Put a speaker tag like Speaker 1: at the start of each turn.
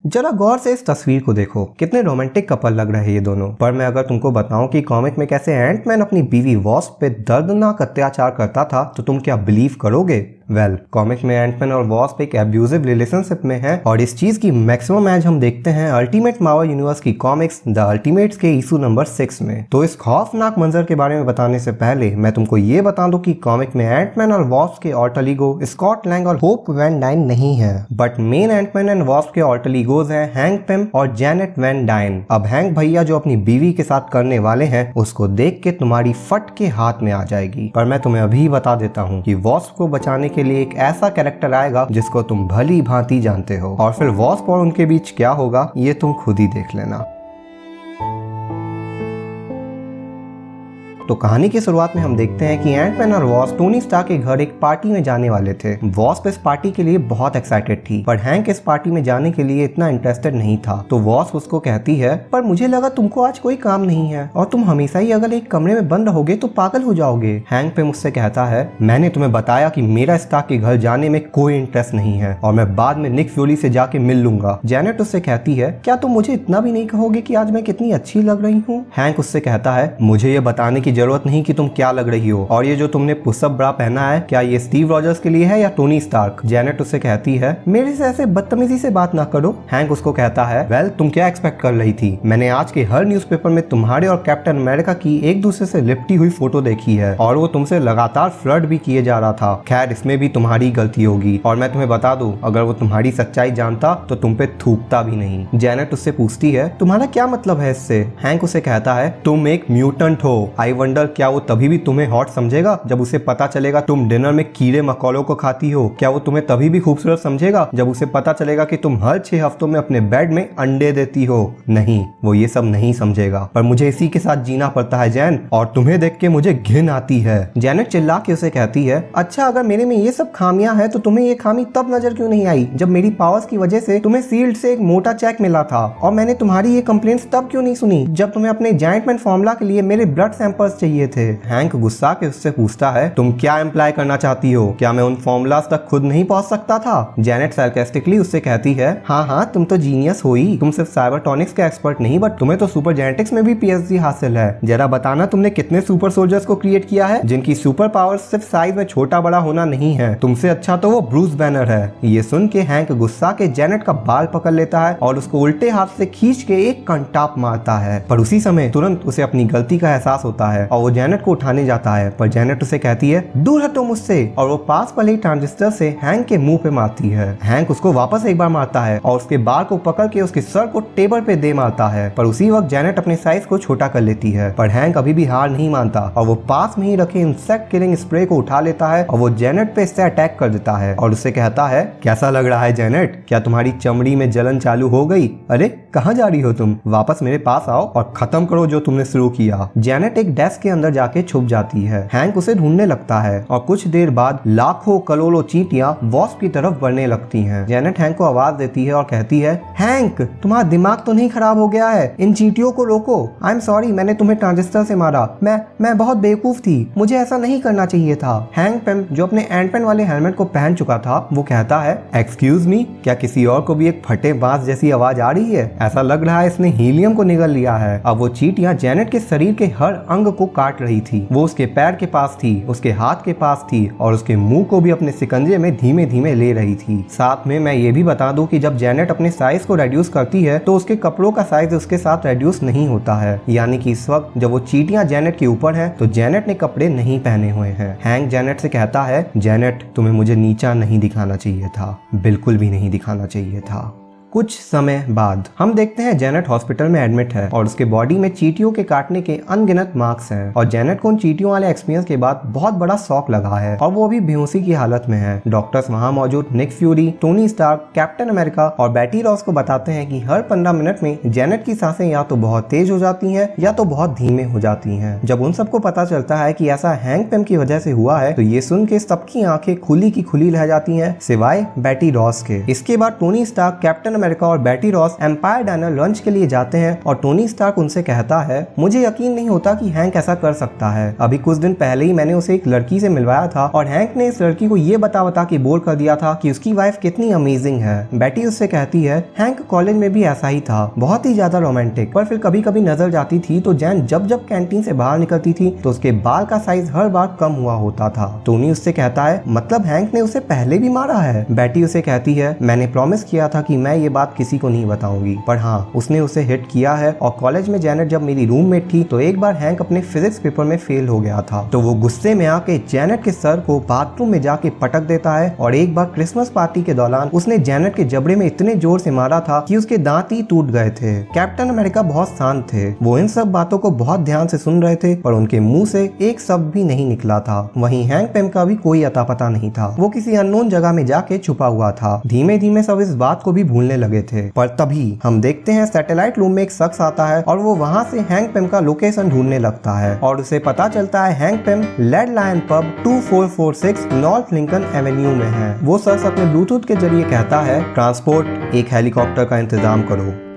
Speaker 1: जरा गौर से इस तस्वीर को देखो, कितने रोमांटिक कपल लग रहे हैं ये दोनों। पर मैं अगर तुमको बताऊं कि कॉमिक में कैसे एंटमैन अपनी बीवी वॉस्प पे दर्दनाक अत्याचार करता था तो तुम क्या बिलीव करोगे? कॉमिक में एंटमैन और वॉस्प एक एब्यूजिव रिलेशनशिप में है और इस चीज की मैक्सिमम एज हम देखते हैं अल्टीमेट मार्वल यूनिवर्स की कॉमिक्स द अल्टीमेट्स के इशू नंबर 6 में। तो इस खौफनाक मंजर के बारे में बताने से पहले मैं तुमको ये बता दूं कि कॉमिक में एंटमैन और वॉस्प के ऑल्टर ईगो स्कॉट लैंग और होप वैन डाइन नहीं है, but main Ant Man and Wasp के ऑल्टर ईगोज हैं हैंक पिम और जेनेट वैन डाइन। अब हैंक भैया जो अपनी बीवी के साथ करने वाले हैं उसको देख के तुम्हारी फट के हाथ में आ जाएगी। पर मैं तुम्हें अभी बता देता हूँ कि वॉस्प को बचाने के लिए एक ऐसा कैरेक्टर आएगा जिसको तुम भली भांति जानते हो, और फिर वॉस्प और उनके बीच क्या होगा ये तुम खुद ही देख लेना। तो कहानी की शुरुआत में हम देखते हैं कि एंटमैन और वॉस्प टोनी स्टार्क के घर एक पार्टी में जाने वाले थे। वॉस्प इस पार्टी के लिए बहुत एक्साइटेड थी, पर हैंक इस पार्टी में जाने के लिए इतना इंटरेस्टेड नहीं था। तो वॉस्प उसको कहती है, पर मुझे लगा तुमको आज कोई काम नहीं है और तुम हमेशा ही अगर एक कमरे में बंद रहोगे तो पागल हो जाओगे। हैंक पे मुझसे कहता है, मैंने तुम्हें बताया कि मेरा स्टार्क के घर जाने में कोई इंटरेस्ट नहीं है और मैं बाद में निक फ्यूरी से जाके मिल लूंगा। जेनेट उससे कहती है, क्या तुम मुझे इतना भी नहीं कहोगे कि आज मैं कितनी अच्छी लग रही हूँ? हैंक उससे कहता है, मुझे ये बताने की जरूरत नहीं कि तुम क्या लग रही हो, और ये जो तुमने पुशअप ब्रा पहना है क्या ये स्टीव रॉजर्स के लिए है या टोनी स्टार्क? जेनेट उससे कहती है, मेरे से ऐसे बदतमीजी से बात ना करो। हैंक उसको कहता है, तुम क्या एक्सपेक्ट कर रही थी? मैंने आज के हर न्यूज़पेपर में तुम्हारे और कैप्टन अमेरिका की एक दूसरे से लिपटी हुई फोटो देखी है और वो तुमसे लगातार फ्लर्ट भी किए जा रहा था। खैर इसमें भी तुम्हारी गलती होगी, और मैं तुम्हें बता दूं अगर वो तुम्हारी सच्चाई जानता तो तुम पे थूकता भी नहीं। जेनेट उससे पूछती है, तुम्हारा क्या मतलब है इससे? हैंक उसे कहता है, तुम एक म्यूटेंट हो। आई वंडर क्या वो तभी भी तुम्हें हॉट समझेगा जब उसे पता चलेगा तुम डिनर में कीड़े मकोड़ों को खाती हो? क्या वो तुम्हें तभी भी खूबसूरत समझेगा जब उसे पता चलेगा कि तुम हर 6 हफ्तों में अपने बेड में अंडे देती हो? नहीं, वो ये सब नहीं समझेगा, पर मुझे इसी के साथ जीना पड़ता है जैन, और तुम्हें देख के मुझे घिन आती है। जेनेट चिल्ला के उसे कहती है, अच्छा अगर मेरे में ये सब खामियां हैं तो तुम्हें ये खामी तब नजर क्यों नहीं आई जब मेरी पावर्स की वजह से तुम्हें सील्ड से एक मोटा चेक मिला था? और मैंने तुम्हारी ये कंप्लेंट्स तब क्यों नहीं सुनी जब तुम्हें अपने जायंट मैन फॉर्मूला के लिए मेरे ब्लड सैंपल्स चाहिए थे? हैंक गुस्सा के उससे पूछता है, तुम क्या इम्प्लाई करना चाहती हो? क्या मैं उन फॉर्मूलाज तक खुद नहीं पहुंच सकता था? जेनेट सार्कास्टिकली उससे कहती है, हाँ तुम तो जीनियस हो ही, तुम सिर्फ साइबरटॉनिक्स के एक्सपर्ट नहीं बट तुम्हें तो सुपर जेनेटिक्स में भी पीएचडी हासिल है। जरा बताना तुमने कितने सुपर सोल्जर्स को क्रिएट किया है जिनकी सुपर पावर्स सिर्फ साइज में छोटा बड़ा होना नहीं है। तुमसे अच्छा तो वो ब्रूस बैनर है। ये सुन के हैंक गुस्सा के जेनेट का बाल पकड़ लेता है और उसको उल्टे हाथ से खींच के एक कंटाप मारता है, पर उसी समय तुरंत उसे अपनी गलती का एहसास होता है और वो जेनेट को उठाने जाता है, पर जेनेट उसे कहती है, दूर हटो मुझसे, और वो पास वाले ट्रांजिस्टर से हैंक के मुंह पे मारती है। हैंक उसको वापस एक बार मारता है और उसके बाल को पकड़ के उसके सर को टेबल पे दे मारता है, पर उसी वक्त जेनेट अपने साइज को छोटा कर लेती है। पर हैंक अभी भी हार नहीं मानता और वो पास में ही रखे इंसेक्ट किलिंग स्प्रे को उठा लेता है और वो जेनेट पे इससे अटैक कर देता है और उससे कहता है, कैसा लग रहा है जेनेट? क्या तुम्हारी चमड़ी में जलन चालू हो गई? अरे कहाँ जा रही हो तुम? वापस मेरे पास आओ और खत्म करो जो तुमने शुरू किया। जेनेट एक डेस्क के अंदर जाके छुप जाती है। हैंक उसे ढूंढने लगता है और कुछ देर बाद लाखों करोड़ों चींटियां वॉस्प की तरफ बढ़ने लगती हैं। जेनेट हैंक को आवाज देती है और कहती है, हैंक तुम्हारा दिमाग तो नहीं खराब हो गया है? इन चींटियों को रोको। आई एम सॉरी, मैंने तुम्हें ट्रांजिस्टर से मारा। मैं बहुत बेवकूफ थी, मुझे ऐसा नहीं करना चाहिए था। हैंक पिम जो अपने एंटमैन वाले हेलमेट को पहन चुका था वो कहता है, एक्सक्यूज मी, क्या किसी और को भी एक फटे बांस जैसी आवाज आ रही है? ऐसा लग रहा है इसने हीलियम को निगल लिया है। अब वो चींटियां जेनेट के शरीर के हर अंग को काट रही थी। वो उसके पैर के पास थी, उसके हाथ के पास थी और उसके मुंह को भी अपने सिकंजे में धीमे धीमे ले रही थी। साथ में मैं ये भी बता दूं कि जब जेनेट अपने साइज को रेड्यूस करती है तो उसके कपड़ों का साइज उसके साथ रेड्यूस नहीं होता है, यानी कि इस वक्त जब वो चींटियां जेनेट के ऊपर हैं तो जेनेट ने कपड़े नहीं पहने हुए हैं। हैंक जेनेट से कहता है, जेनेट तुम्हें मुझे नीचा नहीं दिखाना चाहिए था, बिल्कुल भी नहीं दिखाना चाहिए था। कुछ समय बाद हम देखते हैं जेनेट हॉस्पिटल में एडमिट है और उसके बॉडी में चींटियों के काटने के अनगिनत मार्क्स हैं और जेनेट को उन चींटियों वाले एक्सपीरियंस के बाद बहुत बड़ा शॉक लगा है और वो अभी बेहोशी की हालत में है। डॉक्टर्स वहां मौजूद Nick Fury, Tony Stark, Captain America और बैटी रॉस को बताते हैं कि हर 15 मिनट में जेनेट की सांसें या तो बहुत तेज हो जाती हैं या तो बहुत धीमे हो जाती हैं। जब उन सबको पता चलता है कि ऐसा हैंक पिम की वजह से हुआ है तो ये सुन के सबकी आंखें खुली की खुली रह जाती हैं सिवाय बैटी रॉस के। इसके बाद टोनी स्टार्क, कैप्टन अमेरिका और बेटी रॉस एम्पायर डाइनर लंच के लिए जाते हैं और टोनी स्टार्क उनसे कहता है, मुझे यकीन नहीं होता कि हैंक ऐसा कर सकता है। अभी कुछ दिन पहले ही मैंने उसे एक लड़की से मिलवाया था और हैंक ने इस लड़की को ये बता के बोर कर दिया था कि उसकी वाइफ कितनी अमेजिंग है। बेटी उससे कहती है, हैंक कॉलेज में भी ऐसा ही था, बहुत ही ज्यादा रोमांटिक, पर फिर कभी कभी नजर जाती थी तो जैन जब जब कैंटीन से बाहर निकलती थी तो उसके बाल का साइज हर बार कम हुआ होता था। टोनी उससे कहता है, मतलब हैंक ने उसे पहले भी मारा है? बेटी उसे कहती है, मैंने प्रॉमिस किया था कि मैं ये बात किसी को नहीं बताऊंगी, पर हाँ, उसने उसे हिट किया है। और कॉलेज में जैनेट जब मेरी रूममेट थी तो एक बार हैंक अपने फिजिक्स पेपर में फेल हो गया था, तो वो गुस्से में आके जैनेट के सर को बाथरूम में जाके पटक देता है। और एक बार क्रिसमस पार्टी के दौरान उसने जैनेट के जबड़े में इतने जोर से मारा था कि उसके दांत ही टूट गए थे। कैप्टन अमेरिका बहुत शांत थे, वो इन सब बातों को बहुत ध्यान से सुन रहे थे, पर उनके मुंह से एक शब्द भी नहीं निकला था। वहीं हैंक पेम का भी कोई अता पता नहीं था, वो किसी अननोन जगह में जाके छुपा हुआ था। धीमे धीमे सब इस बात को भी भूलने लगे थे, पर तभी हम देखते हैं सैटेलाइट रूम में एक शख्स आता है और वो वहाँ से हैंक पेम का लोकेशन ढूंढने लगता है और उसे पता चलता है हैंक पेम लेड Lion pub 2446 North Lincoln Avenue में है। वो शख्स अपने ब्लूटूथ के जरिए कहता है, ट्रांसपोर्ट, एक हेलीकॉप्टर का इंतजाम करो।